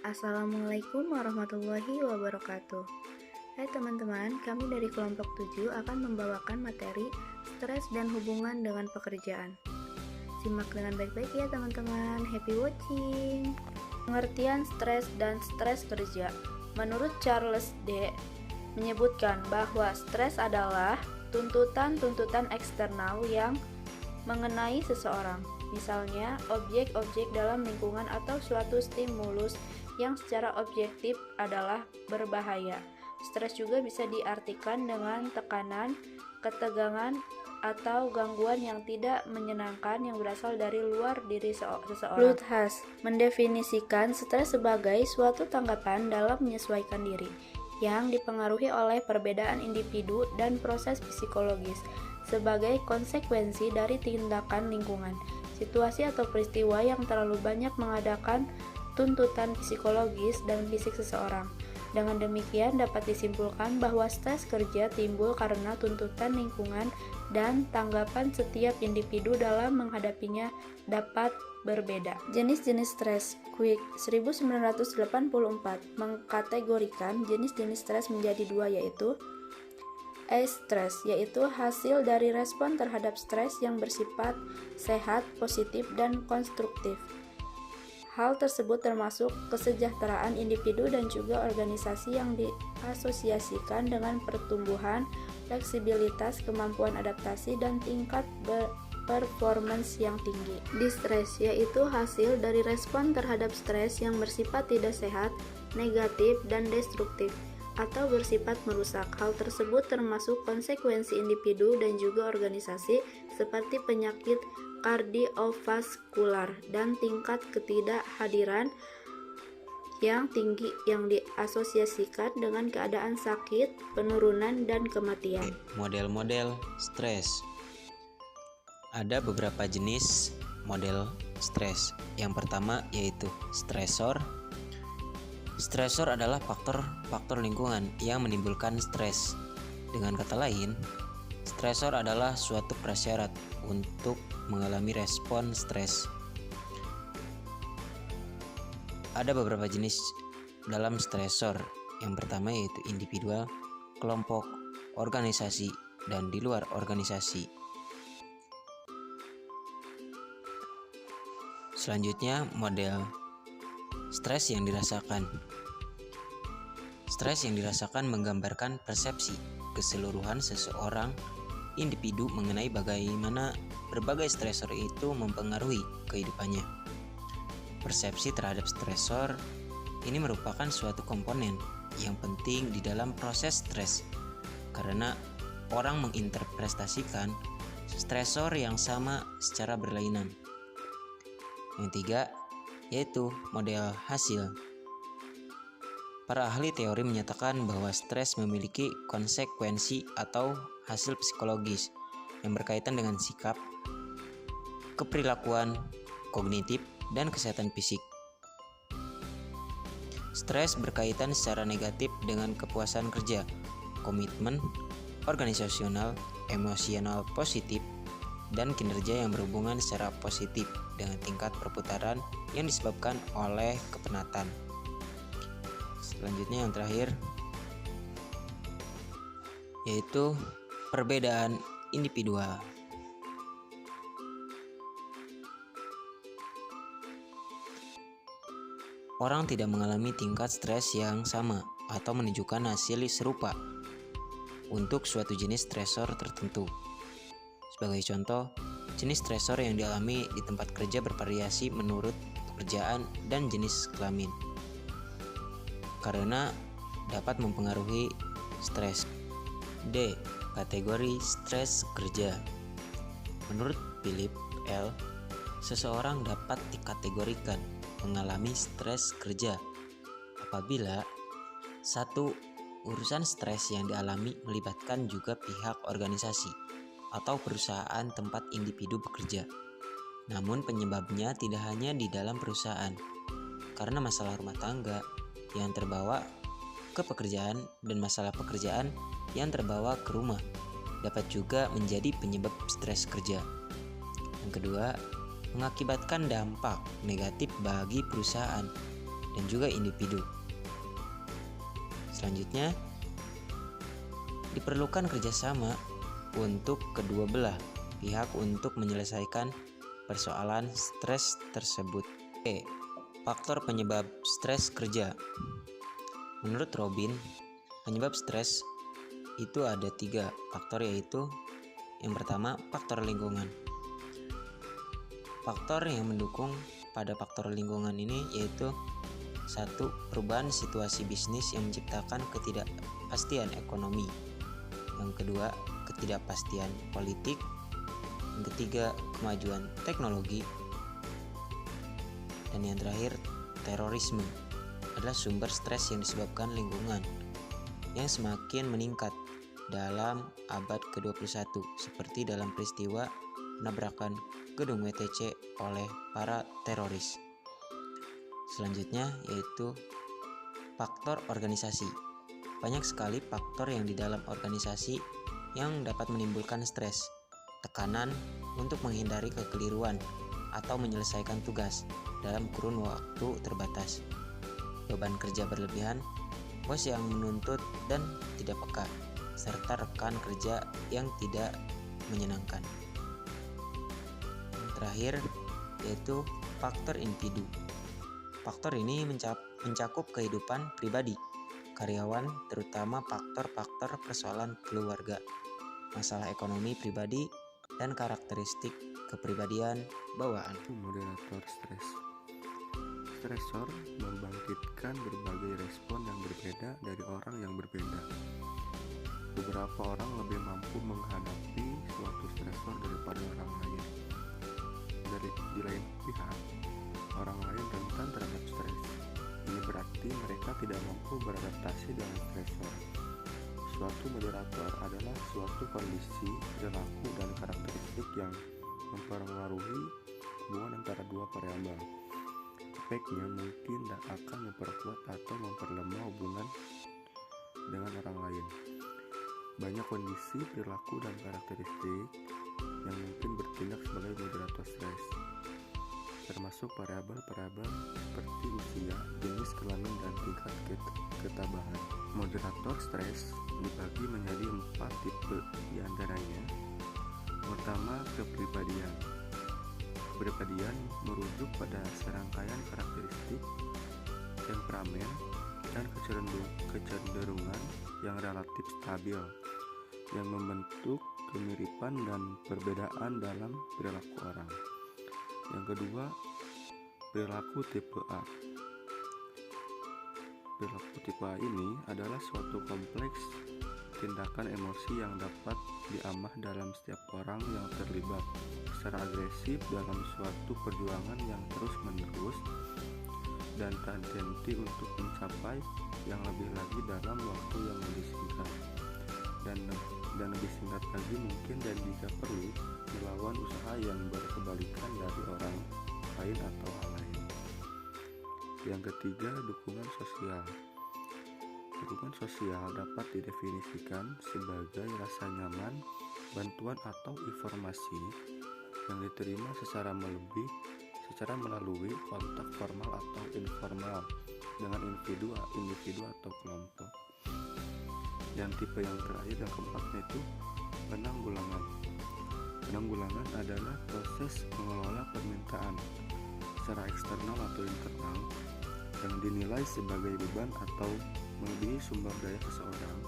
Assalamualaikum warahmatullahi wabarakatuh. Hai teman-teman, kami dari kelompok 7 akan membawakan materi stres dan hubungan dengan pekerjaan. Simak dengan baik-baik ya teman-teman. Happy watching. Pengertian stres dan stres kerja. Menurut Charles D. menyebutkan bahwa stres adalah tuntutan-tuntutan eksternal yang mengenai seseorang. Misalnya, objek-objek dalam lingkungan atau suatu stimulus yang secara objektif adalah berbahaya. Stres juga bisa diartikan dengan tekanan, ketegangan, atau gangguan yang tidak menyenangkan yang berasal dari luar diri seseorang. Luthas mendefinisikan stres sebagai suatu tanggapan dalam menyesuaikan diri yang dipengaruhi oleh perbedaan individu dan proses psikologis sebagai konsekuensi dari tindakan lingkungan, situasi atau peristiwa yang terlalu banyak mengadakan tuntutan psikologis dan fisik seseorang. Dengan demikian dapat disimpulkan bahwa stres kerja timbul karena tuntutan lingkungan dan tanggapan setiap individu dalam menghadapinya dapat berbeda. Jenis-jenis stres. Quick 1984 mengkategorikan jenis-jenis stres menjadi dua, yaitu stress, yaitu hasil dari respon terhadap stres yang bersifat sehat, positif, dan konstruktif. Hal tersebut termasuk kesejahteraan individu dan juga organisasi yang diasosiasikan dengan pertumbuhan, fleksibilitas, kemampuan adaptasi, dan tingkat performance yang tinggi. Distress, yaitu hasil dari respon terhadap stres yang bersifat tidak sehat, negatif, dan destruktif, atau bersifat merusak. Hal tersebut termasuk konsekuensi individu dan juga organisasi seperti penyakit kardiovaskular dan tingkat ketidakhadiran yang tinggi yang diasosiasikan dengan keadaan sakit, penurunan, dan kematian. Model-model stres. Ada beberapa jenis model stres. Yang pertama yaitu stresor. Stresor adalah faktor lingkungan yang menimbulkan stres. Dengan kata lain, stresor adalah suatu prasyarat untuk mengalami respon stres. Ada beberapa jenis dalam stresor. Yang pertama yaitu individual, kelompok, organisasi, dan di luar organisasi. Selanjutnya, model stres yang dirasakan. Stres yang dirasakan menggambarkan persepsi keseluruhan seseorang individu mengenai bagaimana berbagai stresor itu mempengaruhi kehidupannya. Persepsi terhadap stresor ini merupakan suatu komponen yang penting di dalam proses stres, karena orang menginterpretasikan stresor yang sama secara berlainan. Yang ketiga yaitu model hasil. Para ahli teori menyatakan bahwa stres memiliki konsekuensi atau hasil psikologis yang berkaitan dengan sikap, keperilakuan, kognitif, dan kesehatan fisik. Stres berkaitan secara negatif dengan kepuasan kerja, komitmen organisasional, emosional positif, dan kinerja yang berhubungan secara positif dengan tingkat perputaran yang disebabkan oleh kepenatan. Selanjutnya yang terakhir yaitu perbedaan individual. Orang tidak mengalami tingkat stres yang sama atau menunjukkan hasil serupa untuk suatu jenis stresor tertentu. Sebagai contoh, jenis stresor yang dialami di tempat kerja bervariasi menurut pekerjaan dan jenis kelamin, karena dapat mempengaruhi stres. D. Kategori stres kerja. Menurut Philip L., seseorang dapat dikategorikan mengalami stres kerja apabila 1. Urusan stres yang dialami melibatkan juga pihak organisasi atau perusahaan tempat individu bekerja. Namun penyebabnya tidak hanya di dalam perusahaan, karena masalah rumah tangga yang terbawa ke pekerjaan dan masalah pekerjaan yang terbawa ke rumah dapat juga menjadi penyebab stres kerja. Yang kedua, mengakibatkan dampak negatif bagi perusahaan dan juga individu. Selanjutnya, diperlukan kerjasama untuk kedua belah pihak untuk menyelesaikan persoalan stres tersebut. Faktor penyebab stres kerja. Menurut Robin, penyebab stres itu ada 3 faktor, yaitu yang pertama, faktor lingkungan. Faktor yang mendukung pada faktor lingkungan ini yaitu 1. Perubahan situasi bisnis yang menciptakan ketidakpastian ekonomi. Yang kedua, ketidakpastian politik. Yang ketiga, kemajuan teknologi. Dan yang terakhir, terorisme adalah sumber stres yang disebabkan lingkungan yang semakin meningkat dalam abad ke-21, seperti dalam peristiwa penabrakan gedung WTC oleh para teroris. Selanjutnya yaitu faktor organisasi. Banyak sekali faktor yang di dalam organisasi yang dapat menimbulkan stres, tekanan untuk menghindari kekeliruan atau menyelesaikan tugas dalam kurun waktu terbatas, beban kerja berlebihan, bos yang menuntut dan tidak peka, serta rekan kerja yang tidak menyenangkan. Yang terakhir yaitu faktor individu. Faktor ini mencakup kehidupan pribadi, karyawan, terutama faktor-faktor persoalan keluarga, masalah ekonomi pribadi, dan karakteristik kepribadian bawaan. Moderator stres. Stresor membangkitkan berbagai respon yang berbeda dari orang yang berbeda. Beberapa orang lebih mampu menghadapi suatu stresor daripada orang lain. Di lain pihak, orang lain rentan terhadap stres. Ini berarti mereka tidak mampu beradaptasi dengan stresor. Suatu moderator adalah suatu kondisi, perilaku, dan karakteristik yang mempengaruhi hubungan antara dua variabel. Efeknya mungkin akan memperkuat atau memperlemah hubungan dengan orang lain. Banyak kondisi, perilaku, dan karakteristik yang mungkin bertindak sebagai moderator stres, termasuk variabel-variabel seperti usia, jenis kelamin, dan tingkat ketabahan. Moderator stres dibagi menjadi 4 tipe, diantaranya: pertama, kepribadian. Kepribadian merujuk pada serangkaian karakteristik, temperamen, dan kecenderungan yang relatif stabil yang membentuk kemiripan dan perbedaan dalam perilaku orang. Yang kedua, perilaku tipe A. Perilaku tipe A ini adalah suatu kompleks tindakan emosi yang dapat diamah dalam setiap orang yang terlibat secara agresif dalam suatu perjuangan yang terus-menerus dan tak henti untuk mencapai yang lebih lagi dalam waktu yang lebih singkat dan lebih singkat lagi mungkin, dan jika perlu melawan usaha yang berkebalikan dari orang lain atau hal lain. Yang ketiga, dukungan sosial. Dukungan sosial dapat didefinisikan sebagai rasa nyaman, bantuan atau informasi yang diterima secara melalui kontak formal atau informal dengan individu atau kelompok. Yang tipe yang terakhir, yang keempatnya itu penanggulangan. Penanggulangan adalah proses mengelola permintaan secara eksternal atau internal yang dinilai sebagai beban atau melebihi sumber daya seseorang.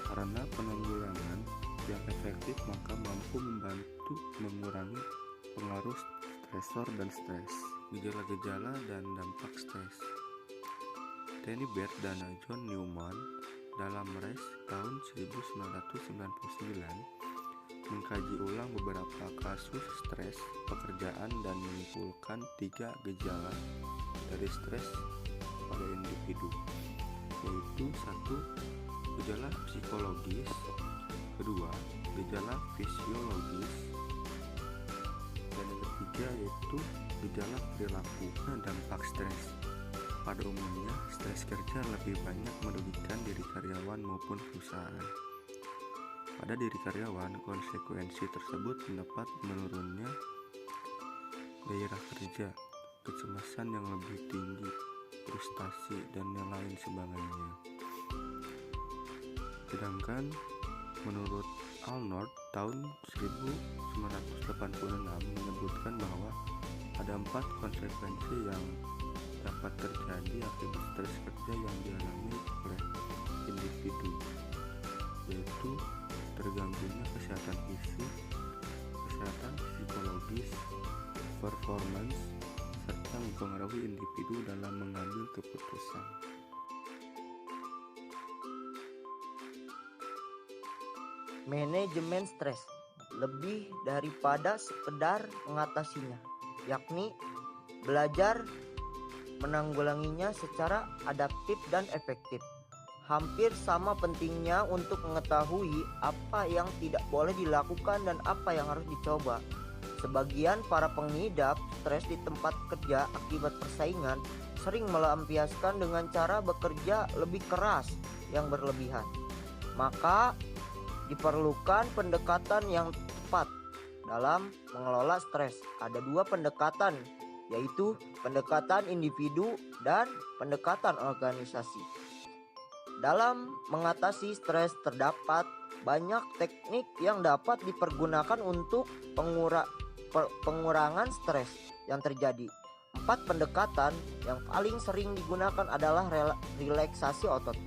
Karena penanggulangan yang efektif maka mampu membantu mengurangi pengaruh stresor dan stres. Gejala-gejala dan dampak stres. Danny Bert dan John Newman dalam Rice tahun 1999 mengkaji ulang beberapa kasus stres pekerjaan dan menyimpulkan 3 gejala dari stres pada individu, yaitu 1. Gejala psikologis, 2. Gejala fisiologis, dan yang ketiga yaitu gejala perilaku. Dampak stres. Pada umumnya, stres kerja lebih banyak merugikan diri karyawan maupun perusahaan. Pada diri karyawan, konsekuensi tersebut mendapat menurunnya gairah kerja, kecemasan yang lebih tinggi, frustasi, dan yang lain sebagainya. Sedangkan menurut Arnold tahun 1986 menyebutkan bahwa ada 4 konsekuensi yang dapat terjadi akibat stres kerja yang dialami oleh individu, yaitu terganggunya kesehatan fisik, kesehatan psikologis, performance, serta mempengaruhi individu dalam mengambil keputusan. Manajemen stres lebih daripada sekedar mengatasinya, yakni belajar menanggulanginya secara adaptif dan efektif. Hampir sama pentingnya untuk mengetahui apa yang tidak boleh dilakukan dan apa yang harus dicoba. Sebagian para pengidap stres di tempat kerja akibat persaingan sering melampiaskan dengan cara bekerja lebih keras yang berlebihan. Maka diperlukan pendekatan yang tepat dalam mengelola stres. Ada 2 pendekatan, yaitu pendekatan individu dan pendekatan organisasi. Dalam mengatasi stres terdapat banyak teknik yang dapat dipergunakan untuk pengurangan stres yang terjadi. 4 pendekatan yang paling sering digunakan adalah relaksasi otot,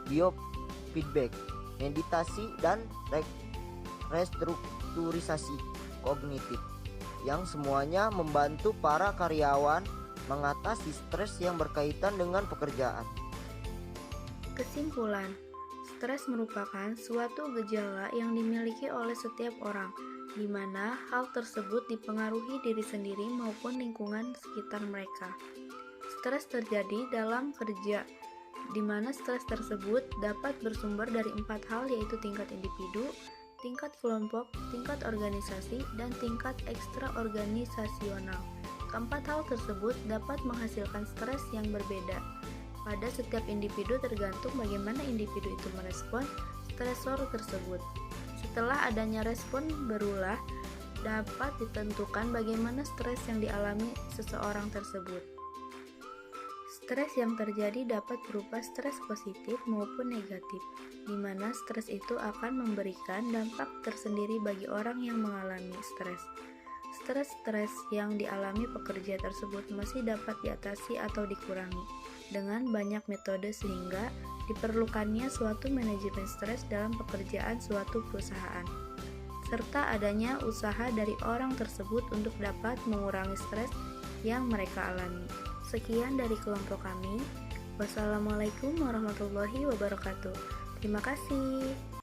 biofeedback, meditasi, dan restrukturisasi kognitif, yang semuanya membantu para karyawan mengatasi stres yang berkaitan dengan pekerjaan. Kesimpulan, stres merupakan suatu gejala yang dimiliki oleh setiap orang, di mana hal tersebut dipengaruhi diri sendiri maupun lingkungan sekitar mereka. Stres terjadi dalam kerja, di mana stres tersebut dapat bersumber dari 4 hal, yaitu tingkat individu, tingkat kelompok, tingkat organisasi, dan tingkat ekstraorganisasional. Keempat hal tersebut dapat menghasilkan stres yang berbeda pada setiap individu tergantung bagaimana individu itu merespon stresor tersebut. Setelah adanya respon berulah, dapat ditentukan bagaimana stres yang dialami seseorang tersebut. Stres yang terjadi dapat berupa stres positif maupun negatif, di mana stres itu akan memberikan dampak tersendiri bagi orang yang mengalami stres. Stres-stres yang dialami pekerja tersebut masih dapat diatasi atau dikurangi dengan banyak metode, sehingga diperlukannya suatu manajemen stres dalam pekerjaan suatu perusahaan, serta adanya usaha dari orang tersebut untuk dapat mengurangi stres yang mereka alami. Sekian dari kelompok kami. Wassalamualaikum warahmatullahi wabarakatuh. Terima kasih.